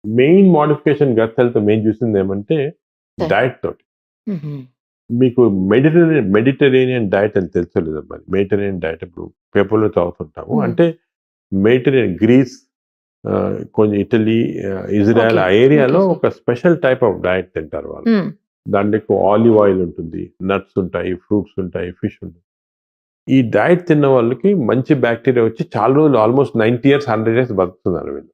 Main modification gut health main చూసిందేమంటే sir. Diet తోటి. హుహు. మీకు మెడిటరేనియన్ డయట్ అని తెలుసో లేదో మరి. మెడిటరేనియన్ డయట్ ఇప్పుడు పేపర్‌లో చదువుతుంటాము. హ్మ్. అంటే మెడిటరేనియన్ గ్రీస్ కొంచెం ఇటలీ, ఇజ్రాయెల్ ఓకే. ఆ ఏరియాలో ఓకే సార్. ఒక స్పెషల్ టైప్ ఆఫ్ డయట్ తింటారు వాళ్ళు. హ్మ్. దాంట్లో ఆలివ్ ఆయిల్ ఉంటుంది, నట్స్ ఉంటాయి, ఫ్రూట్స్ ఉంటాయి, ఫిష్ ఉంటుంది. ఈ డయట్ తిన్న వాళ్ళకి మంచి బాక్టీరియా వచ్చి చాలా రోజులు ఆల్మోస్ట్ 90 ఇయర్స్, 100 ఇయర్స్ బతుకుతున్నారు వీళ్ళు.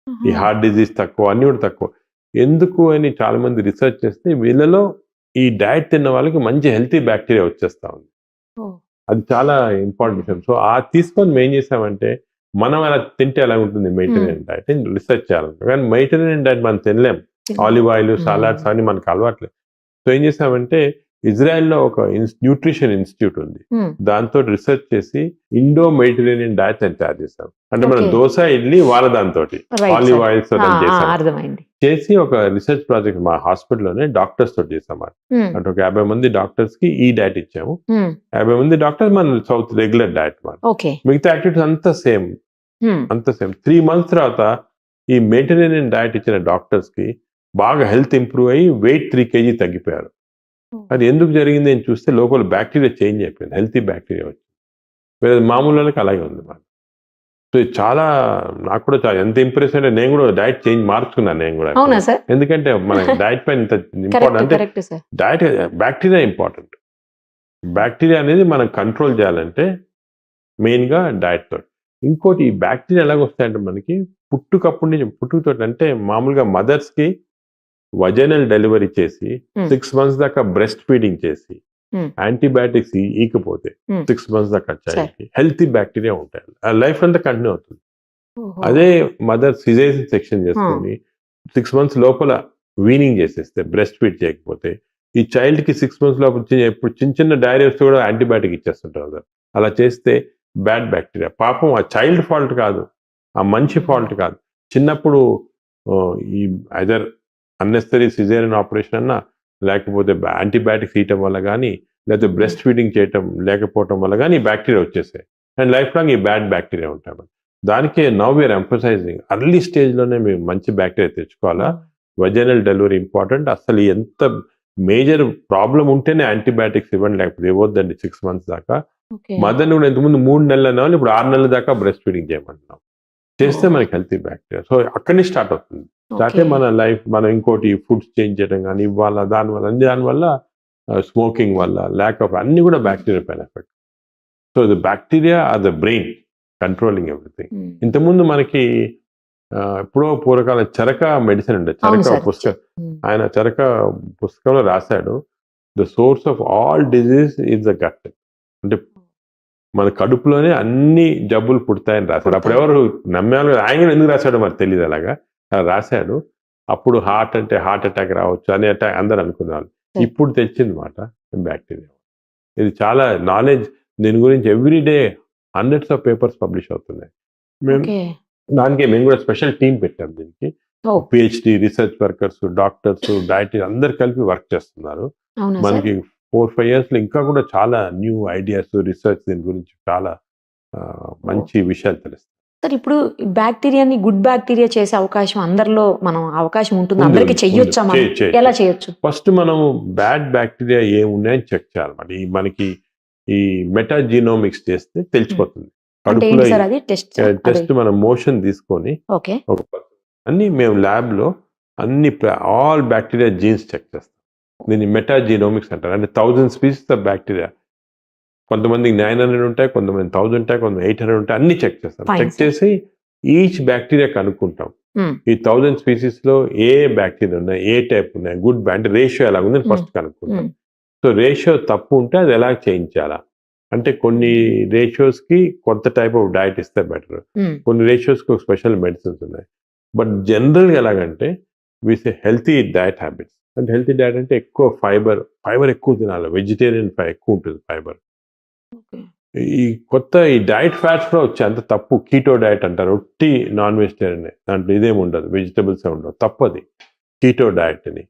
ఈ ఆహా! హార్ట్ డిసీజ్ తక్కువ, అన్నీ కూడా తక్కువ. ఎందుకు అని చాలా మంది రిసర్చ్ చేస్తే వీళ్ళలో ఈ డయట్ తిన్న వాళ్ళకి మంచి హెల్తీ బాక్టీరియా వచ్చేస్తా ఉంది. ఓహ్! అది చాలా ఇంపార్టెంట్ విషయం. సో, తీసుకొని మేం చేసామంటే, మనం అలా తింటే ఎలా ఉంటుంది హ్మ్. మెడిటరేనియన్ డయట్ అని రిసర్చ్ చేయాలనుకున్నాం. కానీ మెడిటరేనియన్ డయట్ మనం తినలేం. తినలేం. ఆలివ్ ఆయిల్, హ్మ్. సలాడ్స్ అవన్నీ మనకు అలవాట్లేదు. సో, ఏం చేసామంటే ఇజ్రాయెల్‌లో ఒక న్యూట్రిషన్ ఇన్‌స్టిట్యూట్ ఉంది. హ్మ్. దాంతోటి రిసర్చ్ చేసి ఇండో మెడిటరేనియన్ డయట్ అని తయారు చేసాం. అంటే మనం ఓకే. దోస, ఇడ్లీ వాళ్ళ దాంతోటి. Right olive sir. ఆయిల్స్‌తో ఆ! దాన్ని ఆ! చేసాం. అర్థమైంది. చేసి ఒక రిసర్చ్ ప్రాజెక్ట్ మా హాస్పిటల్‌లోనే డాక్టర్స్ తోటి చేసాం. హ్మ్. అంటే ఒక 50 మంది డాక్టర్స్‌కి ఈ డయట్ ఇచ్చాము. హ్మ్. 50 మంది డాక్టర్స్ మన సౌత్ రెగ్యులర్ డయట్ మాట. ఓకే. మిగతా యాక్టివిటీస్ అంతా సేమ్. హ్మ్. అంతా సేమ్. 3 మంత్స్ తర్వాత ఈ మెడిటరేనియన్ డయట్ ఇచ్చిన డాక్టర్స్‌కి బాగా హెల్త్ ఇంప్రూవ్ అయ్యి వెయిట్ 3 కేజీ తగ్గిపోయారు. ఓహ్! అది ఎందుకు జరిగింది అని చూస్తే లోపల బాక్టీరియా చేంజ్ అయిపోయింది. హెల్తీ బాక్టీరియా వచ్చింది. వేరే మామూలు వాళ్ళకి అలాగే ఉంది మాట. సో, ఇది చాలా నాకు కూడా చాలా ఎంత ఇంప్రెస్ అంటే నేను కూడా డయట్ చేంజ్ మార్చుకున్నాను నేను కూడా అవునా ఇప్పుడు. సార్? ఎందుకంటే మన డయట్ పైన ఇంత ఇంపార్టెంట్ కరెక్ట్. అంటే correct sir. Diet bacteria important. Bacteria అనేది మనం కంట్రోల్ చేయాలంటే మెయిన్‌గా డయట్ తోటి. ఇంకోటి ఈ బాక్టీరియా ఎలాగొస్తాయంటే మనకి పుట్టుకప్పటి నుంచి పుట్టుకతోటి అంటే మామూలుగా మదర్స్‌కి వజైనల్ డెలివరీ చేసి హ్మ్. 6 మంత్స్ దాకా బ్రెస్ట్ ఫీడింగ్ చేసి హ్మ్. యాంటీబయాటిక్స్ ఈకపోతే హ్మ్. 6 మంత్స్ దాకా సార్. చైల్డ్‌కి హెల్తీ బాక్టీరియా ఉంటాయి. ఆ లైఫ్ అంతా కంటిన్యూ అవుతుంది. ఓహో! అదే మదర్ సిజేరియన్ సెక్షన్ ఆ! చేసుకొని 6 మంత్స్ లోపల వీనింగ్ చేసేస్తే బ్రెస్ట్ ఫీడ్ చేయకపోతే ఈ చైల్డ్‌కి 6 మంత్స్ లోపల ఇప్పుడు చిన్న చిన్న డయేరియా వస్తే కూడా యాంటీబయాటిక్ ఇచ్చేస్తుంటారు కదా! అలా చేస్తే బ్యాడ్ బాక్టీరియా. పాపం ఆ చైల్డ్ ఫాల్ట్ కాదు. ఆ మనిషి ఫాల్ట్ హ్మ్. కాదు. చిన్నప్పుడు ఈ ఐదర్ అన్నెసెసరీ సిజేరియన్ ఆపరేషన్ అన్నా, లేకపోతే యాంటీబయాటిక్స్ ఇయటం వల్ల గానీ, లేకపోతే హ్మ్. బ్రెస్ట్ ఫీడింగ్ చేయటం లేకపోవటం వల్ల గానీ, ఈ బాక్టీరియా వచ్చేసాయి. అండ్ లైఫ్ లాంగ్ ఈ బ్యాడ్ బాక్టీరియా ఉంటాయి. దానికే now we are emphasising early స్టేజ్‌లోనే మేము మంచి బాక్టీరియా తెచ్చుకోవాలా. హ్మ్. Vaginal delivery important. అసలు ఎంత మేజర్ ప్రాబ్లమ్ ఉంటేనే యాంటీబయాటిక్స్ ఇవ్వండి. లేకపోతే ఇవ్వొద్దండి 6 మంత్స్ దాకా. ఓకే. మదర్‌ని కూడా ఇంతకుముందు 3 నెలలు అనేవాళ్ళు. ఇప్పుడు 6 నెలల దాకా బ్రెస్ట్ ఫీడింగ్ చేయమంటున్నాం. చేస్తే ఓహ్! మనకి హెల్తీ బాక్టీరియా. సో, అక్కడి నుంచి స్టార్ట్ అవుతుంది. Start okay. అయ్యి మన లైఫ్ మనం ఇంకోటి ఫుడ్స్ చేంజ్ చేయడం గానీ, ఇవ్వాలా దానివల్ల అన్ని దానివల్ల స్మోకింగ్ వల్ల, ల్యాక్ ఆఫ్ అన్నీ కూడా బాక్టీరియా పైన effect. So, the bacteria are the brain controlling everything. Hmm. ఇంతకుముందు మనకి ఎప్పుడో పూర్వకాలం చరక మెడిసిన్ ఉండేది. అవును చరక సార్. హ్మ్. ఆయన చరక పుస్తకంలో రాసాడు. The source of all disease is the gut. అంటే మన కడుపులోనే అన్ని జబ్బులు పుడతాయని రాసాడు. పుడతాయి. అప్పుడెవరు నమ్మేవాళ్ళు కాదు. ఆయన కూడా ఎందుకు రాసాడో మరి తెలీదు అలాగా. అలా రాసాడు. అప్పుడు హార్ట్ అటాక్ రావచ్చు అని అందరూ అనుకునేవాళ్ళు. హ్మ్. ఇప్పుడు తెచ్చింది మాట బాక్టీరియా. ఇది చాలా నాలెడ్జ్ దీని గురించి every day hundreds of papers publish అవుతున్నాయి. మేము ఓకే. మేము కూడా స్పెషల్ టీమ్ పెట్టాం దీనికి. Oh! PhD research workers, doctors, dietician అందరూ కలిపి వర్క్ చేస్తున్నారు. అవునా సార్? మనకి 4, 5 ఇయర్స్‌లో ఇంకా కూడా చాలా న్యూ ఐడియాస్, రిసర్చ్ దీని గురించి చాలా ఓహ్! మంచి విషయాలు తెలుస్తాయి. సార్ ఇప్పుడు బాక్టీరియాని గుడ్ బాక్టీరియా చేసే అవకాశం అందరిలో అవకాశం ఉంటుందా? ఉంది. అందరికి ఉంది. ఉంది. చెయ్యొచ్చా మనం? ఎలా చేయొచ్చు? ఫస్ట్ మనం బ్యాడ్ బాక్టీరియా ఏమున్నాయని చెక్ చేయాలన్నమాట. మనకి ఈ మెటాజినోమిక్స్ చేస్తే హ్మ్. తెలిసిపోతుంది. అంటే కడుపులో ఏంటి సార్ అది టెస్టా? అదే. టెస్ట్ మనం మోషన్ తీసుకొని ఓకే. ఒక అన్నీ మేము ల్యాబ్‌లో అన్ని ఆల్ బాక్టీరియా జీన్స్ చెక్ చేస్తాం. దీన్ని మెటాజినోమిక్స్ అంటారు. అంటే 1000 స్పీసీస్ ఆఫ్ బాక్టీరియా. కొంతమందికి 900 ఉంటాయి, కొంతమంది 1000 ఉంటాయి, కొంతమంది 800 ఉంటాయి. అన్నీ చెక్ చేస్తాం. Fine check sir. చేసి ఈచ్ బాక్టీరియా కనుక్కుంటాం. హ్మ్. ఈ 1000 స్పీసీస్‌లో ఏ బాక్టీరియా ఉన్నాయి, ఏ టైప్ ఉన్నాయి, గుడ్ అంటే రేషియో ఎలాగుందని హ్మ్. ఫస్ట్ కనుక్కుంటాం. హ్మ్. సో, రేషియో తప్పు ఉంటే అది ఎలా చేంజ్ చేయాలా? అంటే కొన్ని హ్మ్. రేషియోస్‌కి కొంత టైప్ ఆఫ్ డైట్ ఇస్తే బెటర్. హ్మ్. కొన్ని రేషియోస్‌కి ఒక స్పెషల్ మెడిసిన్స్ ఉన్నాయి. బట్ జనరల్‌గా ఎలాగంటే వి సే హెల్తీ డైట్ హ్యాబిట్స్. అంటే హెల్తీ డైట్ అంటే ఎక్కువ ఫైబర్ ఎక్కువ తినాలి. వెజిటేరియన్ ఎక్కువ ఉంటుంది ఫైబర్. ఓకే. ఈ డైట్ ఫ్యాట్స్ కూడా వచ్చాయి. అంత తప్పు. కీటో డైట్ అంటారు. ఒట్టి నాన్ వెజిటేరియనే. దాంట్లో ఇదేమి ఉండదు. వెజిటబుల్సే ఉండవు. తప్పది. కీటో డైట్ అని.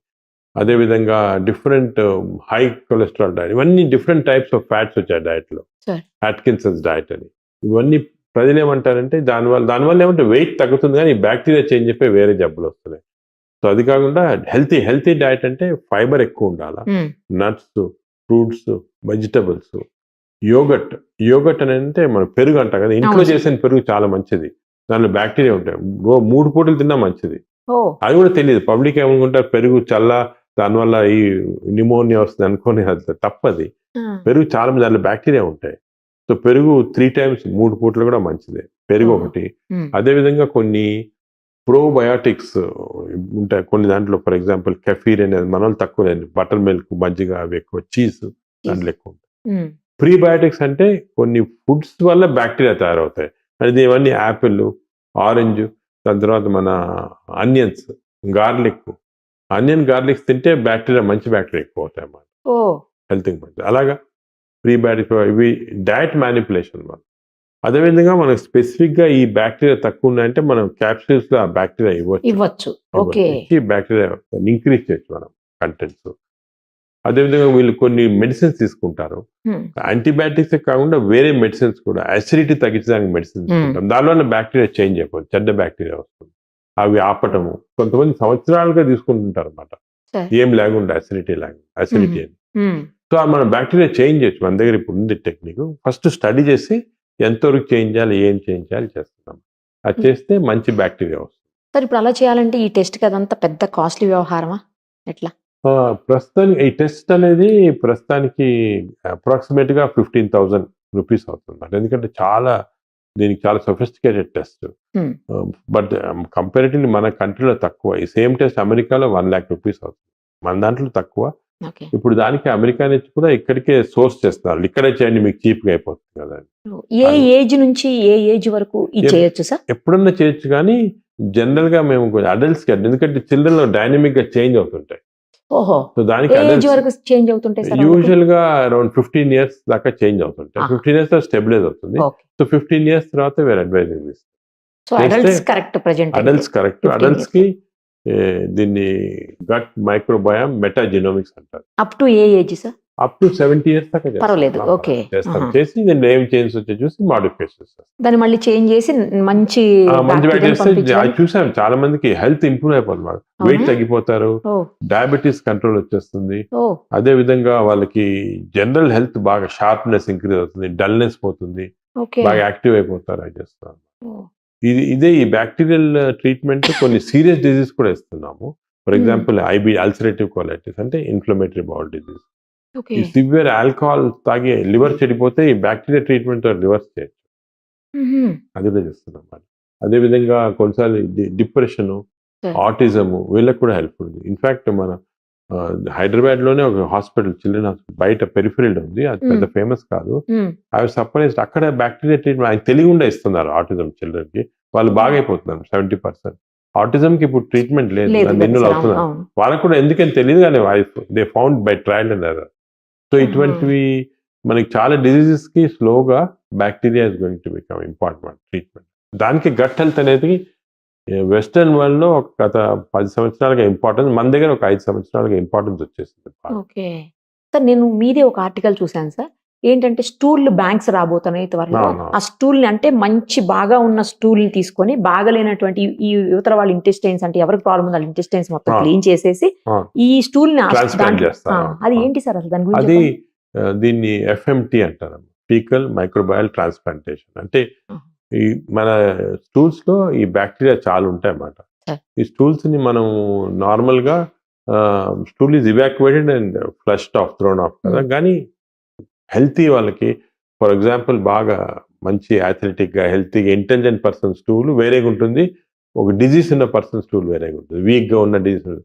అదేవిధంగా డిఫరెంట్ హై కొలెస్ట్రాల్ డైట్. ఇవన్నీ డిఫరెంట్ టైప్స్ ఆఫ్ ఫ్యాట్స్ వచ్చాయి డైట్‌లో. సార్. అట్కిన్సన్స్ డైట్ అని. ఇవన్నీ ప్రజలు ఏమంటారంటే దానివల్ల ఏమంటే వెయిట్ తగ్గుతుంది కానీ బ్యాక్టీరియా చేంజ్ చెప్పే వేరే జబ్బులు వస్తున్నాయి. సో అది కాకుండా హెల్తీ డైట్ అంటే ఫైబర్ ఎక్కువ ఉండాలా, నట్స్, ఫ్రూట్స్, వెజిటబుల్స్, యోగట్ అని అంటే మనం పెరుగు అంటాం కదా, ఇంట్లో అవును. చేసిన పెరుగు చాలా మంచిది, దానిలో బ్యాక్టీరియా ఉంటాయి. 3 పూటలు తిన్నా మంచిది. ఓ అది కూడా తెలియదు. పబ్లిక్ ఏమనుకుంటారు పెరుగు దానివల్ల ఈ న్యూమోనియా వస్తుంది అనుకోని, అది తప్పది. పెరుగు చాలా మంది దానిలో బ్యాక్టీరియా ఉంటాయి. సో పెరుగు 3 times 3 పూటలు కూడా మంచిదే, పెరుగు ఓ. ఒకటి. అదేవిధంగా కొన్ని ప్రోబయాటిక్స్ ఉంటాయి కొన్ని దాంట్లో. ఫర్ ఎగ్జాంపుల్ కెఫీర్ అనేది మన వాళ్ళు తక్కువ లేదు, బటర్ మిల్క్, మజ్జిగ అవి ఎక్కువ, చీజ్ దాంట్లో ఎక్కువ ఉంటాయి. ప్రీబయాటిక్స్ అంటే కొన్ని ఫుడ్స్ వల్ల బ్యాక్టీరియా తయారవుతాయి. అది ఇవన్నీ యాపిల్, ఆరెంజ్, దాని తర్వాత మన ఆనియన్స్, గార్లిక్స్ తింటే మంచి బ్యాక్టీరియా ఎక్కువ అవుతాయి అన్నమాట, ఓ హెల్త్కి మంచిది. అలాగా ప్రీబయాటిక్ ఇవి డయట్ మ్యానిపులేషన్ వల్ల. అదేవిధంగా మనకు స్పెసిఫిక్గా ఈ బ్యాక్టీరియా తక్కువ ఉన్నాయంటే మనం క్యాప్సూల్స్ లో ఆ బ్యాక్టీరియా ఇవ్వచ్చు. ఓకే. ఇచ్చి బ్యాక్టీరియా ఇంక్రీజ్ చేయొచ్చు మనం కంటెంట్స్. అదేవిధంగా వీళ్ళు కొన్ని మెడిసిన్స్ తీసుకుంటారు, యాంటీబయాటిక్స్ కాకుండా వేరే మెడిసిన్స్ కూడా, అసిడిటీ తగ్గించడానికి మెడిసిన్స్ తీసుకుంటాం. దానివల్ల బ్యాక్టీరియా చేంజ్ అయిపోతుంది, చెడ్డ బ్యాక్టీరియా వస్తుంది. అవి ఆపటము కొంతమంది సంవత్సరాలుగా తీసుకుంటుంటారు అన్నమాట, ఏం లేకుండా అసిడిటీ అని. సో మన బ్యాక్టీరియా చేంజ్ చేయొచ్చు. మన దగ్గర ఇప్పుడు ఉంది టెక్నిక్. ఫస్ట్ స్టడీ చేసి ఎంతవరకు చేంజ్ చేయాలి, ఏం చేంజ్ చేయాలి చేస్తున్నాం. అది చేస్తే మంచి బ్యాక్టీరియా వస్తుంది. సార్ ఇప్పుడు అలా చేయాలంటే ఈ టెస్ట్ కదంతా పెద్ద కాస్ట్లీ వ్యవహారమా ఎట్లా? ప్రస్తుతానికి ఈ టెస్ట్ అనేది ప్రస్తుతానికి అప్రాక్సిమేట్ గా 15,000 రూపీస్ అవుతుంది. ఎందుకంటే దీనికి చాలా సొఫిస్టికేటెడ్ టెస్ట్. బట్ కంపారిటివ్లీ మన కంట్రీలో తక్కువ. ఈ సేమ్ టెస్ట్ అమెరికాలో 1 lakh రూపీస్ అవుతుంది, మన దాంట్లో తక్కువ. ఇప్పుడు దానికి అమెరికా నుంచి కూడా ఇక్కడికే సోర్స్ చేస్తున్నారు, ఇక్కడే చేయండి మీకు చీప్ గా అయిపోతుంది కదా. ఏ ఏజ్ నుంచి ఏ ఏజ్ వరకు చేయొచ్చు సార్? ఎప్పుడన్నా చేయొచ్చు, కానీ జనరల్ గా మేము అడల్ట్స్ కి, ఎందుకంటే చిల్డ్రన్ లో డైనమిక్ గా చేంజ్ అవుతుంటాయి. ఓహో. సో దానికి ఏజ్ వరకు చేంజ్ అవుతుంటాయి సార్? యూజువల్ గా అరౌండ్ 15 years దాకా చేంజ్ అవుతుంటాయి. 15 years తర్వాత స్టెబిలైజ్ అవుతుంది. సో 15 years తర్వాత వేరే అడ్వైజింగ్ ఇస్తాం. So adults correct, present adults correct. Adults కి దీన్ని గట్ మైక్రోబయామ్ మెటాజినోమిక్స్ అంటారు. Up to A age sir? Up to 70 years దాకా పర్వాలేదు. ఓకే. చేసి దీన్ని ఏం చేంజ్ వచ్చే చూసి మాడిఫికేషన్ దాన్ని మళ్ళీ చేంజ్ చేసి మంచి చూసాం. చాలా మందికి హెల్త్ ఇంప్రూవ్ అయిపోతుంది, వెయిట్ తగ్గిపోతారు, డయాబెటీస్ కంట్రోల్ వచ్చేస్తుంది. అదే విధంగా వాళ్ళకి జనరల్ హెల్త్ బాగా షార్ప్నెస్ ఇంక్రీజ్ అవుతుంది, డల్నెస్ పోతుంది, బాగా యాక్టివ్ అయిపోతారు. అది చేస్తాం. ఇదే ఈ బ్యాక్టీరియల్ ట్రీట్మెంట్ కొన్ని సీరియస్ డిజీజ్ కూడా ఇస్తున్నాము. ఫర్ ఎగ్జాంపుల్ అల్సరేటివ్ కోలైటిస్ అంటే ఇన్ఫ్లమేటరీ బౌల్ డిజీజ్. ఈ సివియర్ ఆల్కహాల్ తాగి లివర్ చెడిపోతే ఈ బ్యాక్టీరియా ట్రీట్మెంట్ రివర్స్ చేయొచ్చు, అది కూడా చేస్తున్నాం. అదే విధంగా కొన్నిసార్లు డిప్రెషన్, ఆటిజం వీళ్ళకి కూడా హెల్ప్ఫుల్. ఇన్ఫాక్ట్ మన హైదరాబాద్ లోనే ఒక హాస్పిటల్, చిల్డ్రన్ హాస్పిటల్ బయట పెరిఫెరల్ ఉంది, అది పెద్ద ఫేమస్ కాదు. అవి సర్ప్రైజ్డ్, అక్కడ బ్యాక్టీరియా ట్రీట్మెంట్ ఆయన తెలియకుండా ఇస్తున్నారు ఆటిజం చిల్డ్రన్ కి, వాళ్ళు బాగా అయిపోతున్నారు. 70% ఆటిజం కి ఇప్పుడు ట్రీట్మెంట్ లేదు, నిన్నులు అవుతున్నారు. వాళ్ళకు కూడా ఎందుకని తెలియదు, కానీ they found by trial and error. So ఇటువంటివి మనకి చాలా డిజీజెస్ కి స్లోగా bacteria is going to become important treatment. దానికి గట్ హెల్త్ అనేది వెస్టర్న్ వరల్డ్ లో ఒక గత 10 సంవత్సరాలుగా ఇంపార్టెన్స్, మన దగ్గర ఒక 5 సంవత్సరాలుగా ఇంపార్టెన్స్ వచ్చేసింది. ఓకే సార్, నేను మీదే ఒక ఆర్టికల్ చూసాను సార్, ఏంటంటే స్టూల్ బ్యాంక్స్ రాబోతున్నాయి త్వరలో. ఆ స్టూల్ అంటే మంచి బాగా ఉన్న స్టూల్ తీసుకొని బాగలేనటువంటి ఈ యువతల వాళ్ళ ఇంటెస్టైన్స్, అంటే ఎవరికి ప్రాబ్లం ఉంది వాళ్ళ ఇంటెస్టైన్స్ మొత్తం క్లీన్ చేసేసి ఈ స్టూల్ ని అది ఏంటి సార్ అసలు దాని గురించి? దీన్ని FMT అంటారు, ఫీకల్ మైక్రోబయల్ ట్రాన్స్ప్లాంటేషన్. అంటే ఈ మన స్టూల్స్ లో ఈ బ్యాక్టీరియా చాలా ఉంటాయి అన్నమాట. ఈ స్టూల్స్ ని మనం నార్మల్ గా stool is evacuated and flushed off, thrown off కదా. కానీ హెల్తీ వాళ్ళకి, ఫర్ ఎగ్జాంపుల్ బాగా మంచి అథ్లెటిక్ గా హెల్తీగా ఇంటెలిజెంట్ పర్సన్ స్టూల్ వేరేగా ఉంటుంది, ఒక డిజీజ్ ఉన్న పర్సన్ స్టూల్ వేరేగా ఉంటుంది, వీక్ గా ఉన్న డిజీజ్.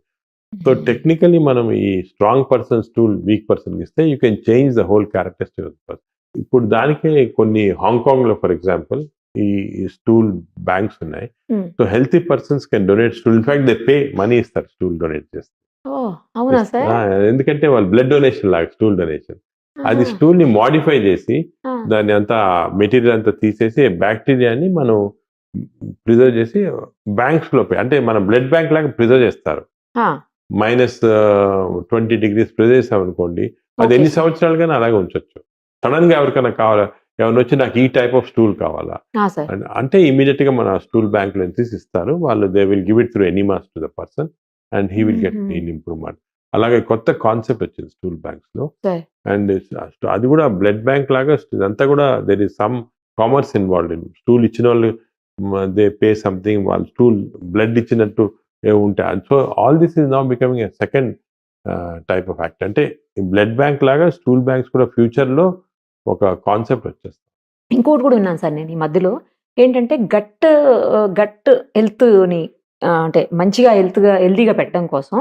సో టెక్నికలీ మనం ఈ strong person stool weak person ఇస్తే you can change the whole characteristic of the person. ఇప్పుడు దానికే కొన్ని హాంకాంగ్ లో ఫర్ ఎగ్జాంపుల్ ఈ స్టూల్ బ్యాంక్స్ ఉన్నాయి. So healthy persons can donate stool. In fact they pay money ఇస్తారు స్టూల్ డొనేట్ చేస్తే. ఎందుకంటే వాళ్ళు బ్లడ్ డొనేషన్ లాగా స్టూల్ డొనేషన్. అది స్టూల్ ని మాడిఫై చేసి దాన్ని అంతా మెటీరియల్ అంతా తీసేసి బ్యాక్టీరియాని మనం ప్రిజర్వ్ చేసి బ్యాంక్స్ లో, అంటే మన బ్లడ్ బ్యాంక్ లాగా ప్రిజర్వ్ చేస్తారు. -20 degrees ప్రిజర్వ్ చేసాం అనుకోండి, అది ఎన్ని సంవత్సరాలుగానే అలాగే ఉంచొచ్చు. సడన్ గా ఎవరికైనా కావాలా, ఎవరైనా వచ్చి నాకు ఈ టైప్ ఆఫ్ స్టూల్ కావాలా సార్ అంటే ఇమీడియట్ గా మన స్టూల్ బ్యాంక్ లో తీసి ఇస్తారు వాళ్ళు. They will give it through enemas to the person and he will get in improvement. అలాగే కొత్త కాన్సెప్ట్ వచ్చింది స్టూల్ బ్యాంక్స్ లో. సార్ అండ్ అది కూడా బ్లడ్ బ్యాంక్ లాగా ఇదంతా కూడా there is some commerce involved in. Stool ఇచ్చిన వాళ్ళు దే పే సంథింగ్, వాళ్ళు స్టూల్ బ్లడ్ ఇచ్చినట్టు ఉంటాయి. So all this is now becoming a second type of act. అంటే బ్లడ్ బ్యాంక్ లాగా స్టూల్ బ్యాంక్స్ కూడా ఫ్యూచర్ లో ఒక కాన్సెప్ట్ వచ్చేస్తుంది. ఇంకోటి కూడా విన్నాను సార్ నేను ఈ మధ్యలో ఏంటంటే గట్ హెల్త్ని అంటే మంచిగా హెల్తీగా పెట్టడం కోసం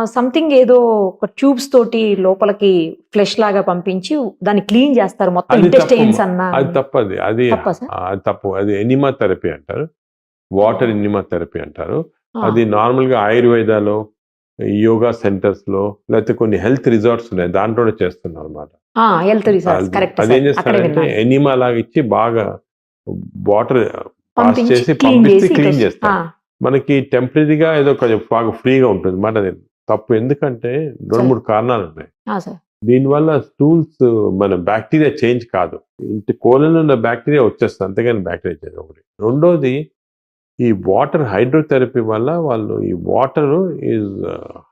సంథింగ్ ఏదో ఒక ట్యూబ్స్ తోటి లోపలికి ఫ్లెష్ లాగా పంపించి దాన్ని క్లీన్ చేస్తారు మొత్తం అది ఇంటెస్టైన్స్ తప్పు. అన్న అది తప్పది. అది తప్పా సార్? అది తప్పు. అది ఎనిమా థెరపీ అంటారు, వాటర్ ఎనిమా థెరపీ అంటారు. ఆ, అది నార్మల్ గా ఆయుర్వేదాలో, యోగా సెంటర్స్ లో, లేకపోతే కొన్ని హెల్త్ రిసార్ట్స్ ఉన్నాయి దాంట్లో చేస్తున్నారు అనమాట. హెల్త్ రిసార్ట్స్ కరెక్ట్ అదేం సార్ అక్కడే చేస్తారంటే విన్నాను ఎనిమా లాగా ఇచ్చి బాగా వాటర్ పాస్ పంపించి చేసి క్లీన్ పంపిస్తే చేసి క్లీన్ ఇటు- చేస్తారు. మనకి టెంపరీగా ఏదో కొంచెం బాగా ఫ్రీగా ఉంటుంది మాట. అది తప్పు. ఎందుకంటే రెండు సరే. మూడు కారణాలు ఉన్నాయి. సార్ దీనివల్ల స్టూల్స్ మన బ్యాక్టీరియా చేంజ్ కాదు, ఇంటి కోలలో ఉన్న బ్యాక్టీరియా వచ్చేస్తుంది, అంతేగాని బ్యాక్టీరియా చేంజ్ ఒకటి. రెండోది ఈ వాటర్ హైడ్రోథెరపీ వల్ల వాళ్ళు ఈ వాటర్ ఈజ్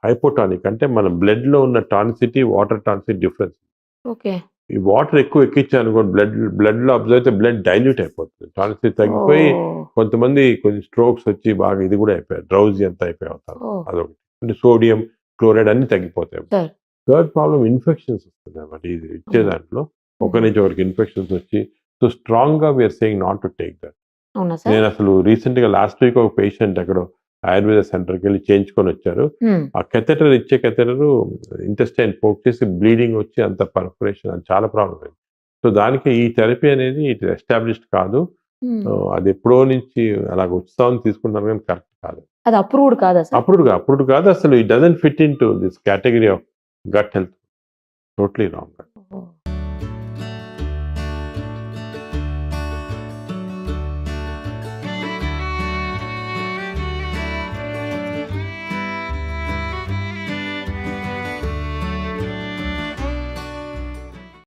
హైపోటానిక్, అంటే మన బ్లడ్ లో ఉన్న tonicity water tonicity difference. Okay ఈ వాటర్ ఎక్కువ ఎక్కించాను అనుకోండి బ్లడ్ లో అబ్జర్వ్ అయితే బ్లడ్ డైల్యూట్ అయిపోతుంది, టానిసిటీ తగ్గిపోయి కొంతమంది కొన్ని స్ట్రోక్స్ వచ్చి బాగా ఇది కూడా అయిపోయారు, డ్రౌజీ అంతా అయిపోయి అవుతారు. అదొకటి. అంటే సోడియం క్లోరైడ్ అన్ని తగ్గిపోతాయి. Sir. థర్డ్ ప్రాబ్లం ఇన్ఫెక్షన్స్ వస్తుంది అన్నమాట. ఇది ఇచ్చే దాంట్లో ఒకరి నుంచి ఒకరికి ఇన్ఫెక్షన్స్ వచ్చి, సో స్ట్రాంగ్ గా we're saying not to take that. అవునా సార్ నేను అసలు రీసెంట్ గా లాస్ట్ వీక్ ఒక పేషెంట్ అక్కడ ఆయుర్వేద సెంటర్కి వెళ్ళి చేయించుకొని వచ్చారు. ఆ కెథెటర్ ఇచ్చే కెథెటర్ ఇంటెస్టైన్ పోక్ చేసి బ్లీడింగ్ వచ్చి అంత పర్ఫరేషన్, అది చాలా ప్రాబ్లం అయింది. సో దానికి ఈ థెరపీ అనేది ఇట్ ఎస్టాబ్లిష్డ్ కాదు. అది ఎప్పుడో నుంచి అలాగ ఉత్సాహం తీసుకుంటారు కానీ కరెక్ట్ కాదు. అది అప్రూవ్డ్ కాదా సార్ అప్పుడు కాదు అసలు. It doesn't fit into this category of gut health. Totally wrong.